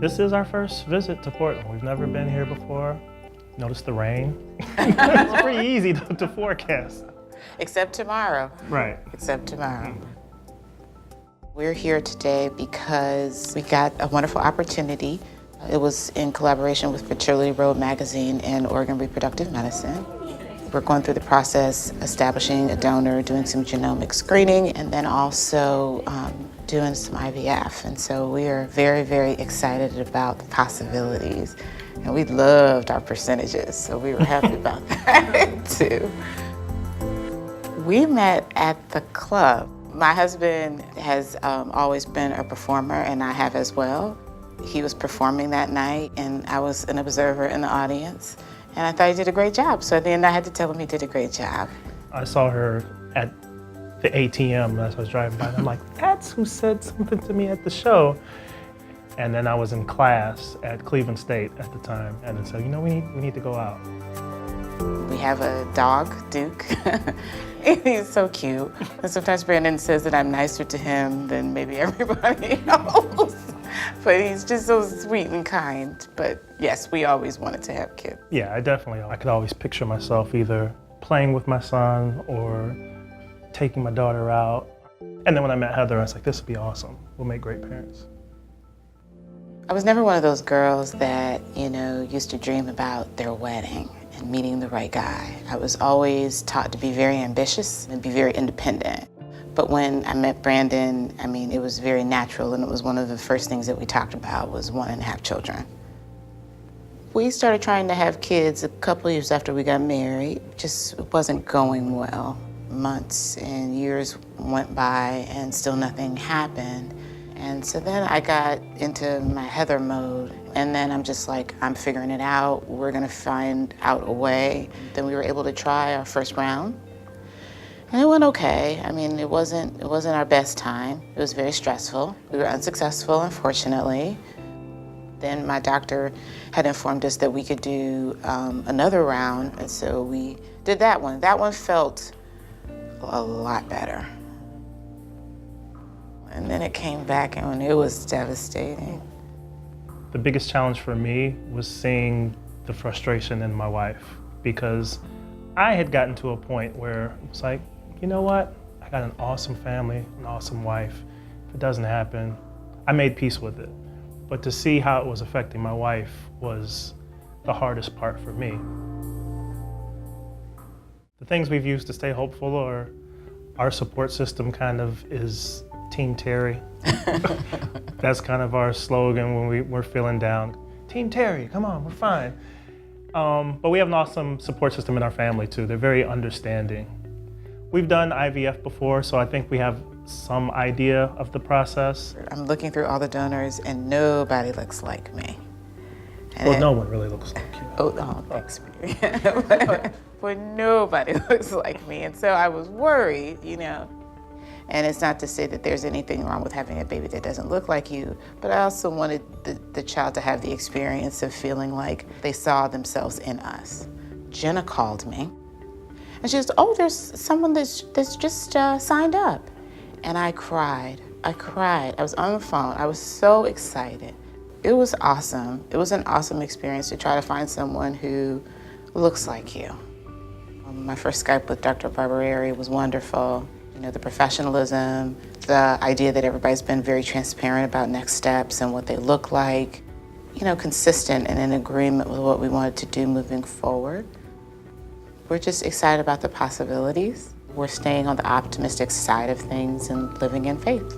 This is our first visit to Portland. We've never been here before. Notice the rain. It's pretty easy to forecast. Except tomorrow. Right. Except tomorrow. We're here today because we got a wonderful opportunity. It was in collaboration with Fertility magazine and Oregon Reproductive Medicine. We're going through the process, establishing a donor, doing some genomic screening, and then also doing some IVF. And so we are very, very excited about the possibilities. And we loved our percentages, so we were happy about that too. We met at the club. My husband has always been a performer, and I have as well. He was performing that night, and I was an observer in the audience. And I thought he did a great job. So at the end, I had to tell him he did a great job. I saw her at the ATM as I was driving by, and I'm like, that's who said something to me at the show. And then I was in class at Cleveland State at the time, and then said, you know, we need to go out. We have a dog, Duke. He's so cute. And sometimes Brandon says that I'm nicer to him than maybe everybody else. But he's just so sweet and kind. But yes, we always wanted to have kids. Yeah, I could always picture myself either playing with my son or taking my daughter out. And then when I met Heather, I was like, this would be awesome. We'll make great parents. I was never one of those girls that, used to dream about their wedding and meeting the right guy. I was always taught to be very ambitious and be very independent. But when I met Brandon, it was very natural, and it was one of the first things that we talked about was wanting to have children. We started trying to have kids a couple years after we got married. Just wasn't going well. Months and years went by and still nothing happened. And so then I got into my Heather mode, and then I'm just like, I'm figuring it out. We're gonna find out a way. Then we were able to try our first round. And it went okay. It wasn't our best time. It was very stressful. We were unsuccessful, unfortunately. Then my doctor had informed us that we could do another round, and so we did that one. That one felt a lot better. And then it came back, and it was devastating. The biggest challenge for me was seeing the frustration in my wife, because I had gotten to a point where it was like, you know what? I got an awesome family, an awesome wife. If it doesn't happen, I made peace with it. But to see how it was affecting my wife was the hardest part for me. The things we've used to stay hopeful are our support system kind of is Team Terry. That's kind of our slogan when we're feeling down. Team Terry, come on, we're fine. But we have an awesome support system in our family too. They're very understanding. We've done IVF before, so I think we have some idea of the process. I'm looking through all the donors, and nobody looks like me. Well, no one really looks like you. Oh, thanks, but nobody looks like me, and so I was worried, And it's not to say that there's anything wrong with having a baby that doesn't look like you, but I also wanted the child to have the experience of feeling like they saw themselves in us. Jenna called me, and she said, oh, there's someone that's just signed up. And I cried. I was on the phone. I was so excited. It was awesome. It was an awesome experience to try to find someone who looks like you. My first Skype with Dr. Barbarieri was wonderful. The professionalism, the idea that everybody's been very transparent about next steps and what they look like, consistent and in agreement with what we wanted to do moving forward. We're just excited about the possibilities. We're staying on the optimistic side of things and living in faith.